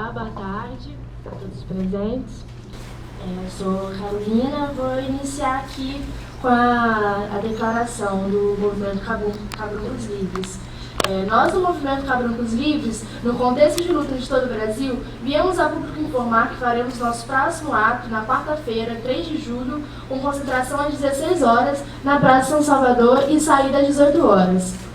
Olá, boa tarde a todos os presentes. Eu sou Carolina, vou iniciar aqui com a declaração do movimento Cabruncos Livres. Nós, do movimento Cabruncos Livres, no contexto de luta de todo o Brasil, viemos a público informar que faremos nosso próximo ato na quarta-feira, 3 de julho, com concentração às 16 horas, na Praça São Salvador e saída às 18 horas.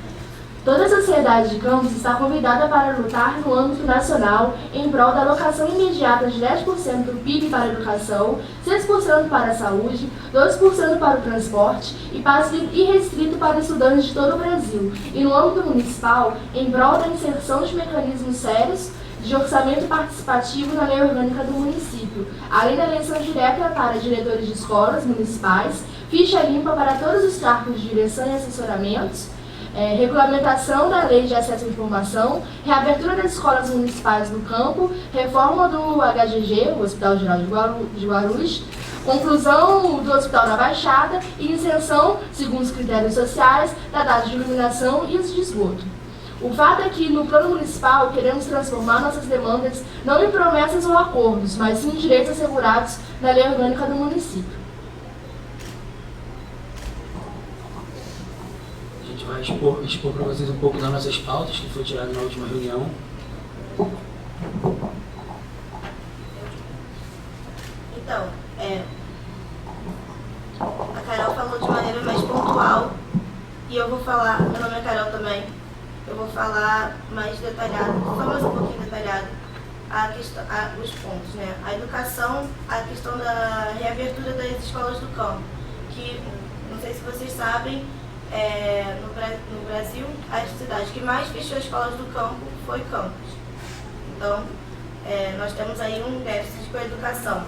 Toda a sociedade de Campos está convidada para lutar no âmbito nacional em prol da alocação imediata de 10% do PIB para a educação, 6% para a saúde, 2% para o transporte e passe irrestrito para estudantes de todo o Brasil, e no âmbito municipal em prol da inserção de mecanismos sérios de orçamento participativo na lei orgânica do município, além da eleição direta para diretores de escolas municipais, ficha limpa para todos os cargos de direção e assessoramentos, regulamentação da lei de acesso à informação, reabertura das escolas municipais do campo, reforma do HGG, o Hospital Geral de Guarulhos, conclusão do Hospital da Baixada e isenção, segundo os critérios sociais, da data de iluminação e os de esgoto. O fato é que, no plano municipal, queremos transformar nossas demandas não em promessas ou acordos, mas sim em direitos assegurados na lei orgânica do município. A gente vai expor para vocês um pouco das nossas pautas, que foi tirado na última reunião. Então, a Carol falou de maneira mais pontual e eu vou falar, meu nome é Carol também, eu vou falar mais detalhado, só mais um pouquinho detalhado, os pontos, né? A educação, a questão da reabertura das escolas do campo, que, não sei se vocês sabem, no Brasil, a cidade que mais fechou escolas do campo foi Campos. Então, nós temos aí um déficit com a educação.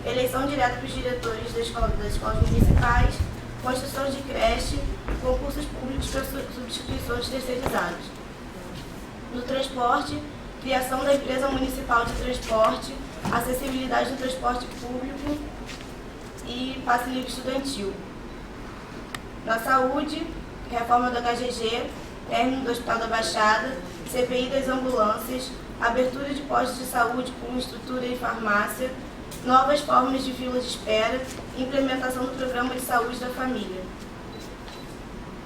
Eleição direta para os diretores das escolas municipais, construção de creche, concursos públicos para substituições terceirizadas. No transporte, criação da empresa municipal de transporte, acessibilidade do transporte público e passe livre estudantil. Na saúde, reforma do HGG, término do Hospital da Baixada, CPI das ambulâncias, abertura de postos de saúde com estrutura e farmácia, novas formas de fila de espera, implementação do Programa de Saúde da Família.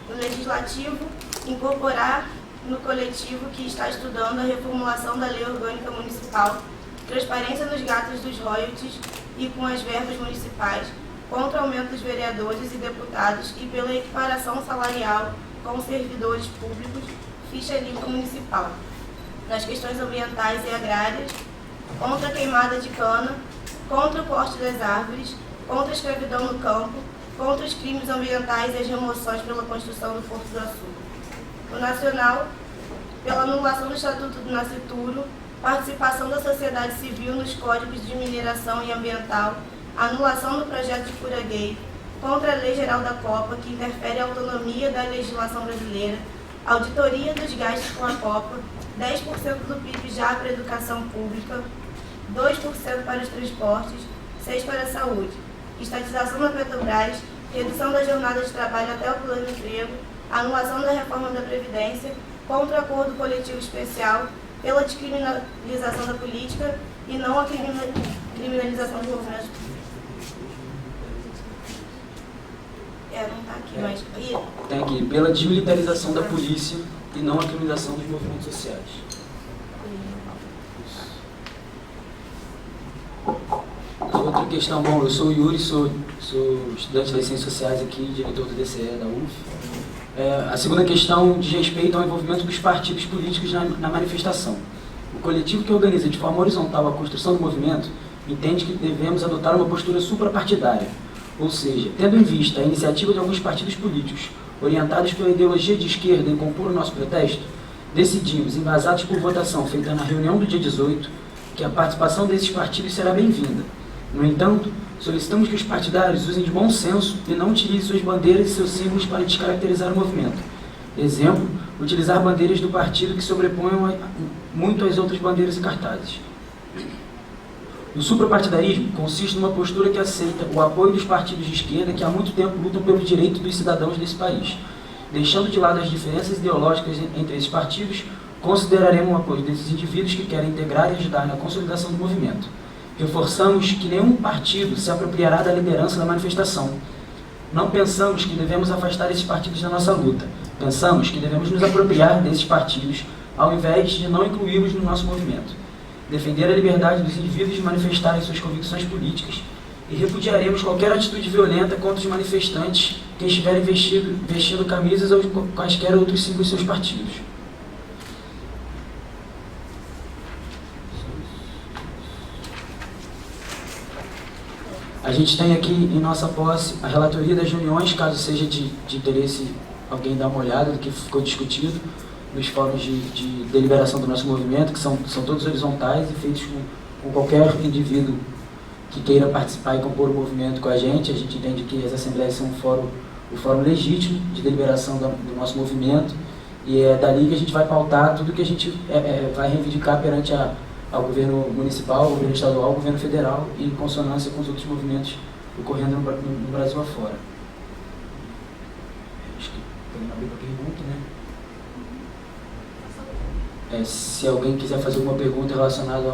No Legislativo, incorporar no coletivo que está estudando a reformulação da Lei Orgânica Municipal, transparência nos gastos dos royalties e com as verbas municipais, contra o aumento dos vereadores e deputados e pela equiparação salarial com os servidores públicos, ficha limpa municipal. Nas questões ambientais e agrárias, contra a queimada de cana, contra o corte das árvores, contra a escravidão no campo, contra os crimes ambientais e as remoções pela construção do Porto do Açu. No nacional, pela anulação do Estatuto do Nascituro, participação da sociedade civil nos códigos de mineração e ambiental, anulação do projeto de cura gay, contra a Lei Geral da Copa, que interfere a autonomia da legislação brasileira, auditoria dos gastos com a Copa, 10% do PIB já para a educação pública, 2% para os transportes, 6% para a saúde, estatização da Petrobras, redução da jornada de trabalho até o plano de emprego, anulação da reforma da Previdência, contra o acordo coletivo especial, pela descriminalização da política e não a criminalização do movimento. Não está aqui, mas... Tem aqui, pela desmilitarização da polícia e não a criminalização dos movimentos sociais. Outra questão, bom, eu sou o Yuri, sou estudante das Ciências Sociais aqui, diretor do DCE da UF. A segunda questão diz respeito ao envolvimento dos partidos políticos na manifestação. O coletivo que organiza de forma horizontal a construção do movimento entende que devemos adotar uma postura suprapartidária, ou seja, tendo em vista a iniciativa de alguns partidos políticos orientados pela ideologia de esquerda em compor o nosso protesto, decidimos, embasados por votação feita na reunião do dia 18, que a participação desses partidos será bem-vinda. No entanto, solicitamos que os partidários usem de bom senso e não utilizem suas bandeiras e seus símbolos para descaracterizar o movimento. Exemplo, utilizar bandeiras do partido que sobreponham muito às outras bandeiras e cartazes. O suprapartidarismo consiste numa postura que aceita o apoio dos partidos de esquerda que há muito tempo lutam pelos direitos dos cidadãos desse país, deixando de lado as diferenças ideológicas entre esses partidos, consideraremos o apoio desses indivíduos que querem integrar e ajudar na consolidação do movimento. Reforçamos que nenhum partido se apropriará da liderança da manifestação. Não pensamos que devemos afastar esses partidos da nossa luta. Pensamos que devemos nos apropriar desses partidos, ao invés de não incluí-los no nosso movimento. Defender a liberdade dos indivíduos de manifestarem suas convicções políticas e repudiaremos qualquer atitude violenta contra os manifestantes que estiverem vestindo camisas ou quaisquer outros símbolos de seus partidos. A gente tem aqui em nossa posse a relatoria das reuniões, caso seja de interesse alguém dar uma olhada do que ficou discutido nos fóruns de deliberação do nosso movimento, que são todos horizontais e feitos com qualquer indivíduo que queira participar e compor o movimento com a gente. A gente entende que as assembleias são o fórum legítimo de deliberação do nosso movimento, e é dali que a gente vai pautar tudo que a gente vai reivindicar perante ao governo municipal, ao governo estadual, ao governo federal, e em consonância com os outros movimentos ocorrendo no Brasil afora. Acho que podemos abrir para pergunta, né? Se alguém quiser fazer alguma pergunta relacionada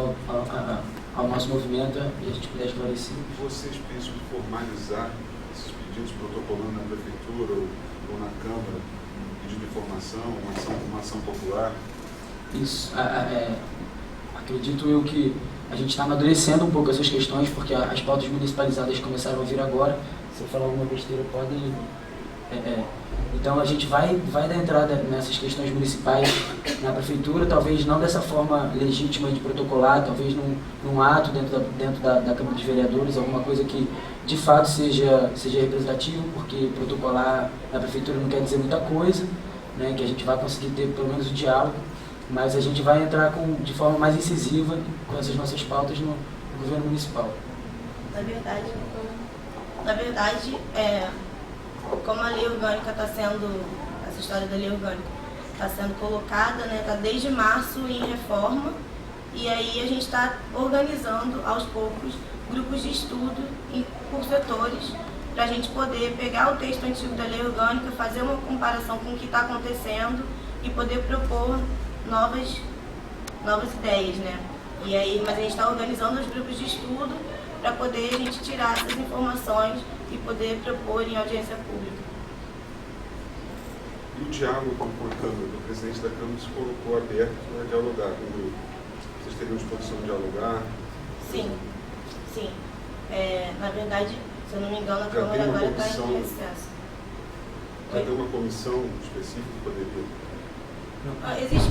ao nosso movimento, e a gente puder esclarecer. Vocês pensam em formalizar esses pedidos protocolando na prefeitura ou na Câmara, pedido de informação, uma ação popular? Isso. Acredito eu que a gente está amadurecendo um pouco essas questões, porque as pautas municipalizadas começaram a vir agora. Se eu falar alguma besteira, podem... Então a gente vai dar entrada nessas questões municipais na prefeitura, talvez não dessa forma legítima de protocolar, talvez num ato dentro da Câmara dos Vereadores, alguma coisa que de fato seja representativo, porque protocolar na prefeitura não quer dizer muita coisa, né, que a gente vai conseguir ter pelo menos o diálogo, mas a gente vai entrar de forma mais incisiva com essas nossas pautas no governo municipal. Na verdade, como a lei orgânica está sendo, essa história da lei orgânica está sendo colocada, né, está desde março em reforma, e aí a gente está organizando aos poucos grupos de estudo por setores, para a gente poder pegar o texto antigo da lei orgânica, fazer uma comparação com o que está acontecendo e poder propor novas ideias, né? E aí, mas a gente está organizando os grupos de estudo para poder a gente tirar essas informações e poder propor em audiência pública. E o diálogo com a Câmara? O presidente da Câmara se colocou aberto a dialogar com o grupo. Vocês teriam disposição de dialogar? Sim. Na verdade, se eu não me engano, a Câmara agora está em recesso. Já tem uma comissão específica que poderia... Existe...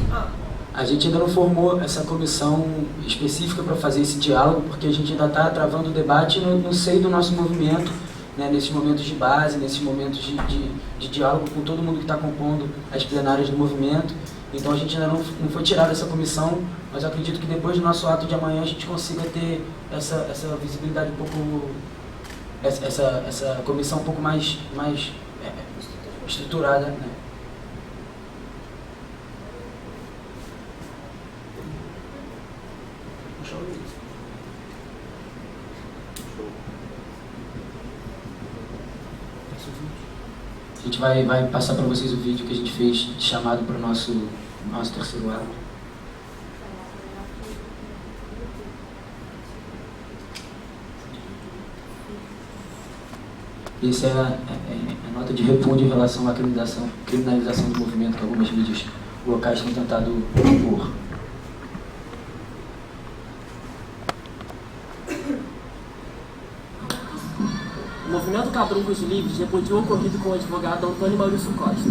A gente ainda não formou essa comissão específica para fazer esse diálogo, porque a gente ainda está travando o debate no seio do nosso movimento, né, nesses momentos de base, nesses momentos de diálogo com todo mundo que está compondo as plenárias do movimento. Então a gente ainda não foi tirado dessa comissão, mas eu acredito que depois do nosso ato de amanhã a gente consiga ter essa visibilidade um pouco, essa comissão um pouco mais estruturada, né? A gente vai passar para vocês o vídeo que a gente fez de chamado para o nosso terceiro ato. Essa é a nota de repúdio em relação à criminalização do movimento que algumas mídias locais têm tentado impor. O movimento Cabruncos Livres repudiou o ocorrido com o advogado Antônio Maurício Costa.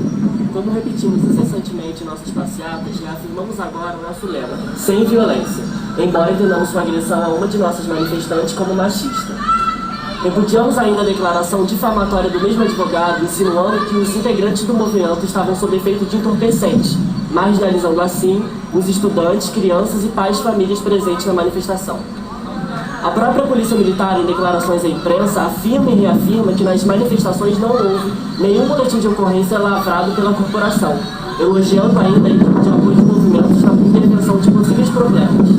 Como repetimos incessantemente em nossas passeatas, reafirmamos agora o nosso lema, sem violência, embora entendamos sua agressão a uma de nossas manifestantes como machista. Repudiamos ainda a declaração difamatória do mesmo advogado, insinuando que os integrantes do movimento estavam sob efeito de entorpecentes, marginalizando assim os estudantes, crianças e pais de famílias presentes na manifestação. A própria Polícia Militar, em declarações à imprensa, afirma e reafirma que nas manifestações não houve nenhum boletim de ocorrência lavrado pela corporação, elogiando ainda a equipe de apoio de movimentos na intervenção de possíveis problemas.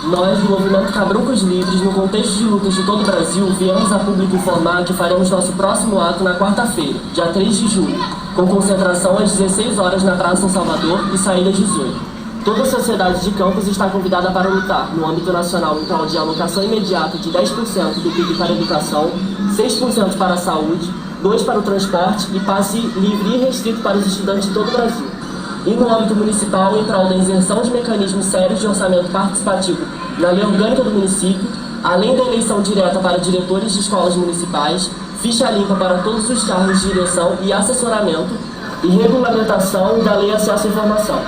Nós, do Movimento Cabruncos Livres, no contexto de lutas de todo o Brasil, viemos a público informar que faremos nosso próximo ato na quarta-feira, dia 3 de julho, com concentração às 16 horas na Praça São Salvador e saída às 18. Toda a sociedade de Campos está convidada para lutar, no âmbito nacional, em prol de alocação imediata de 10% do PIB para a educação, 6% para a saúde, 2% para o transporte e passe livre e restrito para os estudantes de todo o Brasil. E no âmbito municipal, em prol da inserção de mecanismos sérios de orçamento participativo na lei orgânica do município, além da eleição direta para diretores de escolas municipais, ficha limpa para todos os cargos de direção e assessoramento e regulamentação da lei acesso à informação,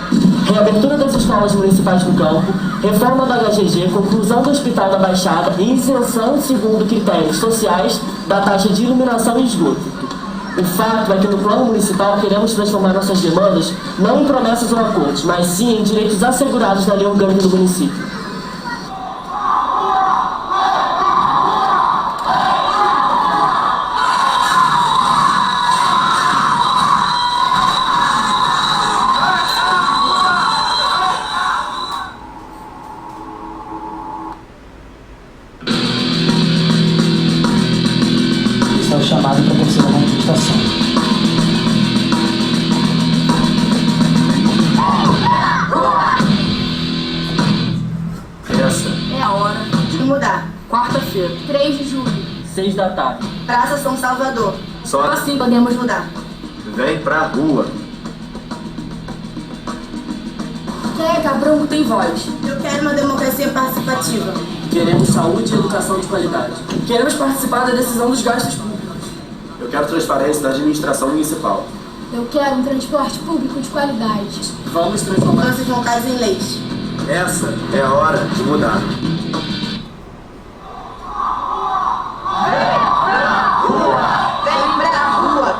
reabertura das escolas municipais do campo, reforma da HGG, conclusão do Hospital da Baixada e isenção segundo critérios sociais da taxa de iluminação e esgoto. O fato é que no plano municipal queremos transformar nossas demandas não em promessas ou acordos, mas sim em direitos assegurados na lei orgânica do município. Esse é o chamado para a terceira manifestação. Essa É a hora de mudar. quarta-feira, 3 de julho. 6 da tarde. Praça São Salvador. Só Só assim podemos mudar. vem pra rua. Quem é cabrunco tem voz. Eu quero uma democracia participativa. Queremos saúde e educação de qualidade. Queremos participar da decisão dos gastos públicos. Eu quero transparência da administração municipal. Eu quero um transporte público de qualidade. Vamos transformar. Nossas vontades em leis. Essa é a hora de mudar. Vem pra rua.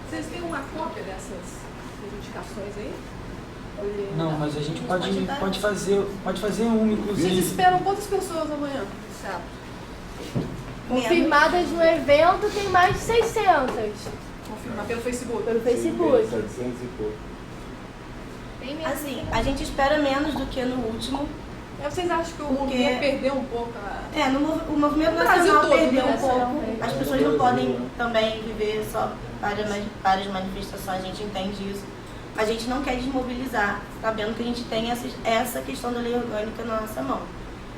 Vocês têm uma cópia dessas reivindicações aí? Não, mas a gente pode fazer um, Vocês inclusive. esperam quantas pessoas amanhã? Certo. Confirmadas no evento tem mais de 600 Confirmar pelo Facebook. pelo Facebook. Tem mesmo. Assim, a gente espera menos do que no último. Vocês acham que o Porque- movimento perdeu um pouco a... O movimento No Brasil nacional todo, perdeu né? um pouco. As pessoas não podem também viver só para as manifestações, a gente entende isso. A gente não quer desmobilizar, sabendo que a gente tem essa questão da lei orgânica na nossa mão.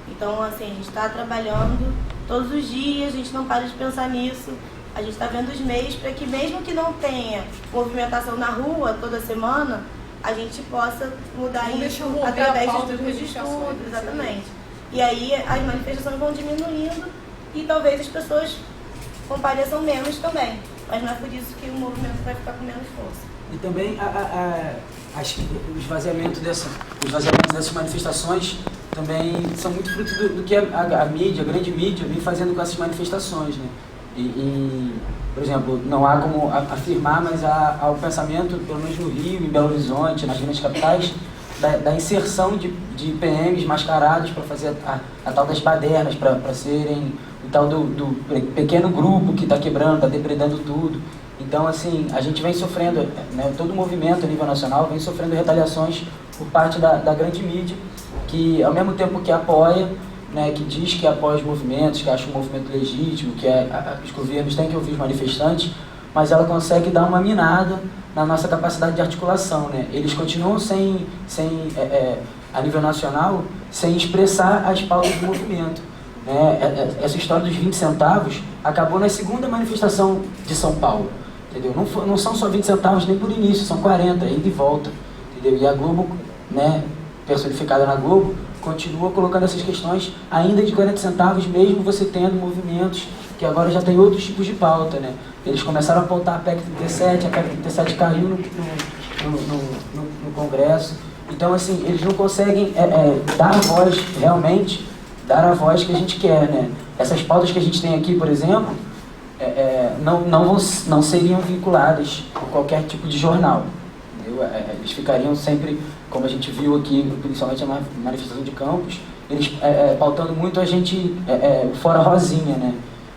Então, assim, a gente está trabalhando todos os dias, a gente não para de pensar nisso. A gente está vendo os meios para que, mesmo que não tenha movimentação na rua toda semana, a gente possa mudar Não deixa isso morrer através a de pauta de grupos de reivindicações, estudo, exatamente. E aí as manifestações vão diminuindo e talvez as pessoas compareçam menos também. Mas não é por isso que o movimento vai ficar com menos força. E também o esvaziamento dessas manifestações também são muito fruto do que a mídia, a grande mídia, vem fazendo com essas manifestações, né? Por exemplo, não há como afirmar, mas há o pensamento, pelo menos no Rio, em Belo Horizonte, nas grandes capitais, da inserção de PMs mascarados para fazer a tal das badernas, para serem o tal do pequeno grupo que está quebrando, está depredando tudo. Então, assim, a gente vem sofrendo, né, todo o movimento a nível nacional vem sofrendo retaliações por parte da grande mídia, que ao mesmo tempo que apoia, né, que diz que apoia os movimentos, que acha o movimento legítimo, que os governos têm que ouvir os manifestantes, mas ela consegue dar uma minada na nossa capacidade de articulação, né? Eles continuam a nível nacional, sem expressar as pautas do movimento, né? Essa história dos 20 centavos acabou na segunda manifestação de São Paulo, entendeu? Não são só 20 centavos nem por início, são 40, ida e volta, entendeu? E a Globo, né, personificada na Globo, continua colocando essas questões ainda de 40 centavos, mesmo você tendo movimentos que agora já tem outros tipos de pauta, né? Eles começaram a pautar a PEC 37, a PEC 37 caiu no Congresso. Então, assim, eles não conseguem dar a voz, realmente, dar a voz que a gente quer, né? Essas pautas que a gente tem aqui, por exemplo, não seriam vinculadas por qualquer tipo de jornal, entendeu? Eles ficariam sempre, como a gente viu aqui, principalmente na manifestação de Campos, eles pautando muito a gente fora Rosinha, né?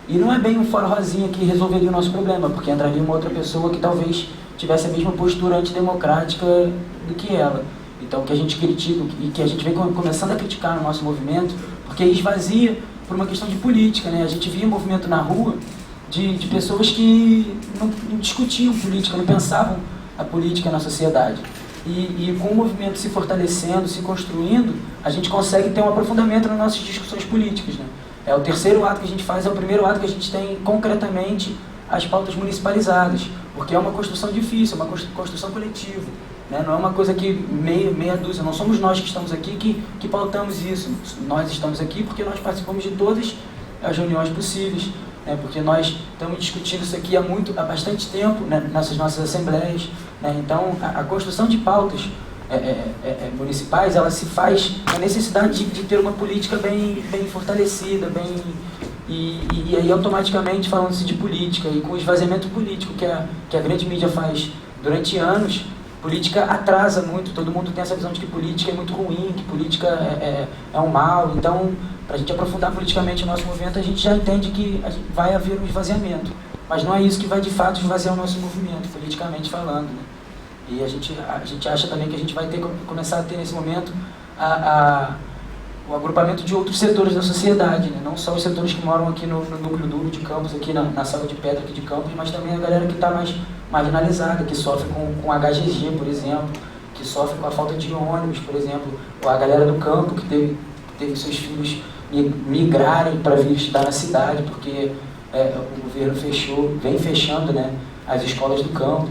E não é bem um fora Rosinha que resolveria o nosso problema, porque entraria uma outra pessoa que talvez tivesse a mesma postura antidemocrática do que ela. Então, que a gente critica e que a gente vem começando a criticar no nosso movimento, porque esvazia por uma questão de política, né? A gente via movimento na rua de pessoas que não discutiam política, não pensavam a política na sociedade. E com o movimento se fortalecendo, se construindo, a gente consegue ter um aprofundamento nas nossas discussões políticas, né? É o terceiro ato que a gente faz, é o primeiro ato que a gente tem concretamente as pautas municipalizadas, porque é uma construção difícil, é uma construção coletiva, né? Não é uma coisa que meia dúzia, não somos nós que estamos aqui que pautamos isso. Nós estamos aqui porque nós participamos de todas as reuniões possíveis, né? Porque nós estamos discutindo isso aqui há bastante tempo, né? Nessas nossas assembleias, né? Então, a construção de pautas municipais, ela se faz na necessidade de ter uma política bem fortalecida, e aí automaticamente falando-se de política e com o esvaziamento político que a grande mídia faz durante anos, política atrasa muito, todo mundo tem essa visão de que política é muito ruim, que política é um mal. Então, para a gente aprofundar politicamente o nosso movimento, a gente já entende que vai haver um esvaziamento, mas não é isso que vai de fato esvaziar o nosso movimento, politicamente falando, né? E a gente acha também que a gente vai começar a ter nesse momento o agrupamento de outros setores da sociedade, né? Não só os setores que moram aqui no núcleo duro de Campos, aqui na Selva de Pedra aqui de Campos, mas também a galera que está mais marginalizada, que sofre com HGG, por exemplo, que sofre com a falta de ônibus, por exemplo, ou a galera do campo que teve seus filhos migrarem para vir estudar na cidade, porque o governo vem fechando, né, as escolas do campo.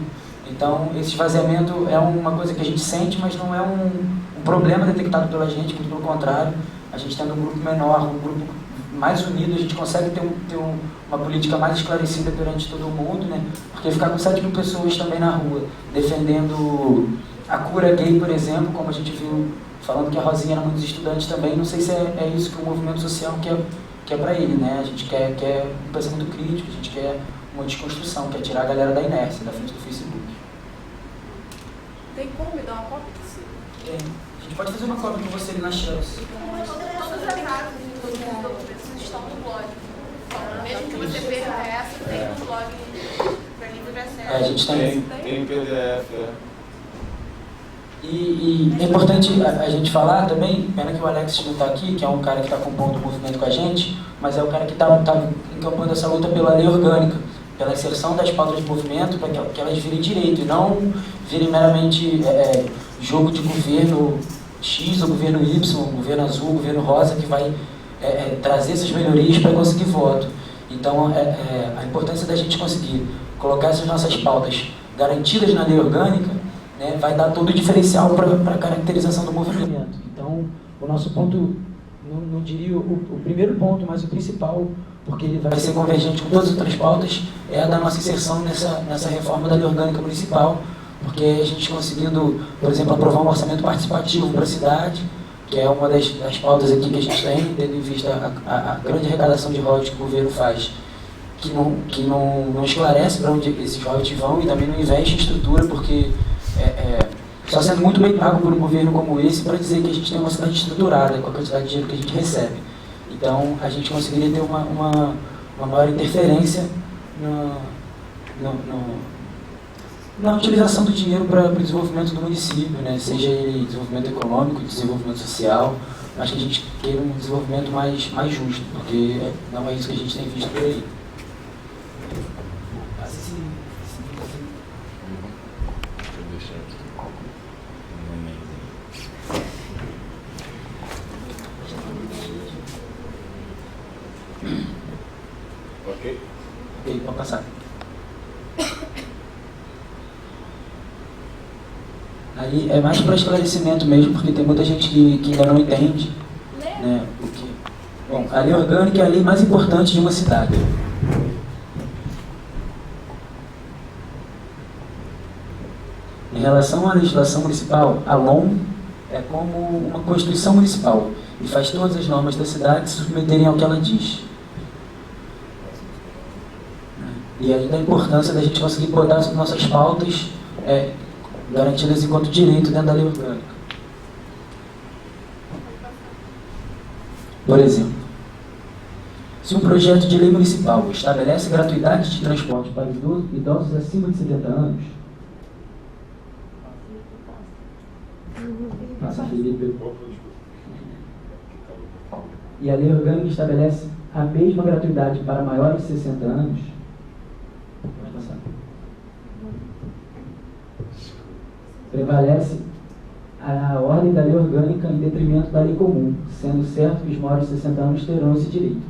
Então, esse esvaziamento é uma coisa que a gente sente, mas não é um problema detectado pela gente, muito pelo contrário. A gente tendo um grupo menor, um grupo mais unido, a gente consegue ter uma política mais esclarecida perante todo mundo, né? Porque ficar com 7.000 pessoas também na rua, defendendo a cura gay, por exemplo, como a gente viu, falando que a Rosinha era muitos estudantes também, não sei se é isso que o movimento social quer para ele, né? A gente quer um pensamento crítico, a gente quer uma desconstrução, quer tirar a galera da inércia, da frente do Facebook. Tem como me dar uma cópia? Tem. A gente pode fazer uma cópia com você ali na Chelsea. Todas as datas dos documentos estão no blog. Mesmo que você perca essa, tem no blog para livre de acesso. A gente tem. Tem PDF, E é importante a gente falar também, pena que o Alex não está aqui, que é um cara que está compondo o movimento com a gente, mas é o cara que está encampando essa luta pela lei orgânica, pela inserção das pautas de movimento, para que elas virem direito, e não virem meramente jogo de governo X ou governo Y, governo azul, governo rosa, que vai trazer essas melhorias para conseguir voto. Então, a importância da gente conseguir colocar essas nossas pautas garantidas na lei orgânica, né, vai dar todo o diferencial para a caracterização do movimento. Então, o nosso ponto, não diria o primeiro ponto, mas o principal, porque ele vai ser convergente com todas as outras pautas, é a da nossa inserção nessa reforma da lei orgânica municipal, porque a gente conseguindo, por exemplo, aprovar um orçamento participativo para a cidade, que é uma das pautas aqui que a gente tem, tendo em vista a grande arrecadação de royalties que o governo faz, que não esclarece para onde esses royalties vão e também não investe em estrutura, porque está sendo muito bem pago por um governo como esse para dizer que a gente tem uma cidade estruturada com a quantidade de dinheiro que a gente recebe. Então, a gente conseguiria ter uma maior interferência na utilização do dinheiro para o desenvolvimento do município, né? Seja ele desenvolvimento econômico, desenvolvimento social, mas que a gente queira um desenvolvimento mais justo, porque não é isso que a gente tem visto por aí. Ok? Ok, pode passar. Aí é mais para esclarecimento mesmo, porque tem muita gente que ainda não entende, né, o que... Bom, a lei orgânica é a lei mais importante de uma cidade. Em relação à legislação municipal, a LOM é como uma constituição municipal e faz todas as normas da cidade se submeterem ao que ela diz. E ainda a importância da gente conseguir botar as nossas pautas garantidas enquanto direito dentro da lei orgânica. Por exemplo, se um projeto de lei municipal estabelece gratuidade de transporte para idosos acima de 70 anos, passa, Felipe. E a lei orgânica estabelece a mesma gratuidade para maiores de 60 anos, pode passar. Prevalece a ordem da lei orgânica em detrimento da lei comum, sendo certo que os maiores de 60 anos terão esse direito.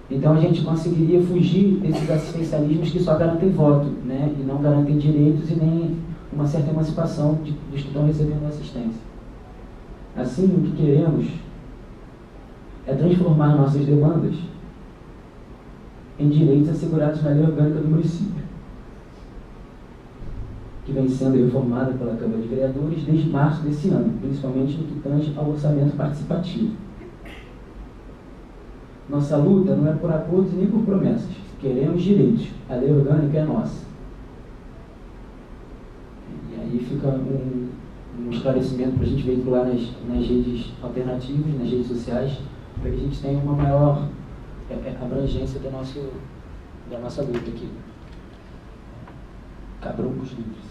Então a gente conseguiria fugir desses assistencialismos que só garantem voto, né, e não garantem direitos e nem uma certa emancipação dos que estão recebendo assistência. Assim, o que queremos é transformar nossas demandas em direitos assegurados na lei orgânica do município, que vem sendo reformada pela Câmara de Vereadores desde março desse ano, principalmente no que tange ao orçamento participativo. Nossa luta não é por acordos nem por promessas. Queremos direitos. A lei orgânica é nossa. E aí fica um esclarecimento para a gente veicular nas redes alternativas, nas redes sociais, para que a gente tenha uma maior abrangência da nossa luta aqui. Cabruncos livres.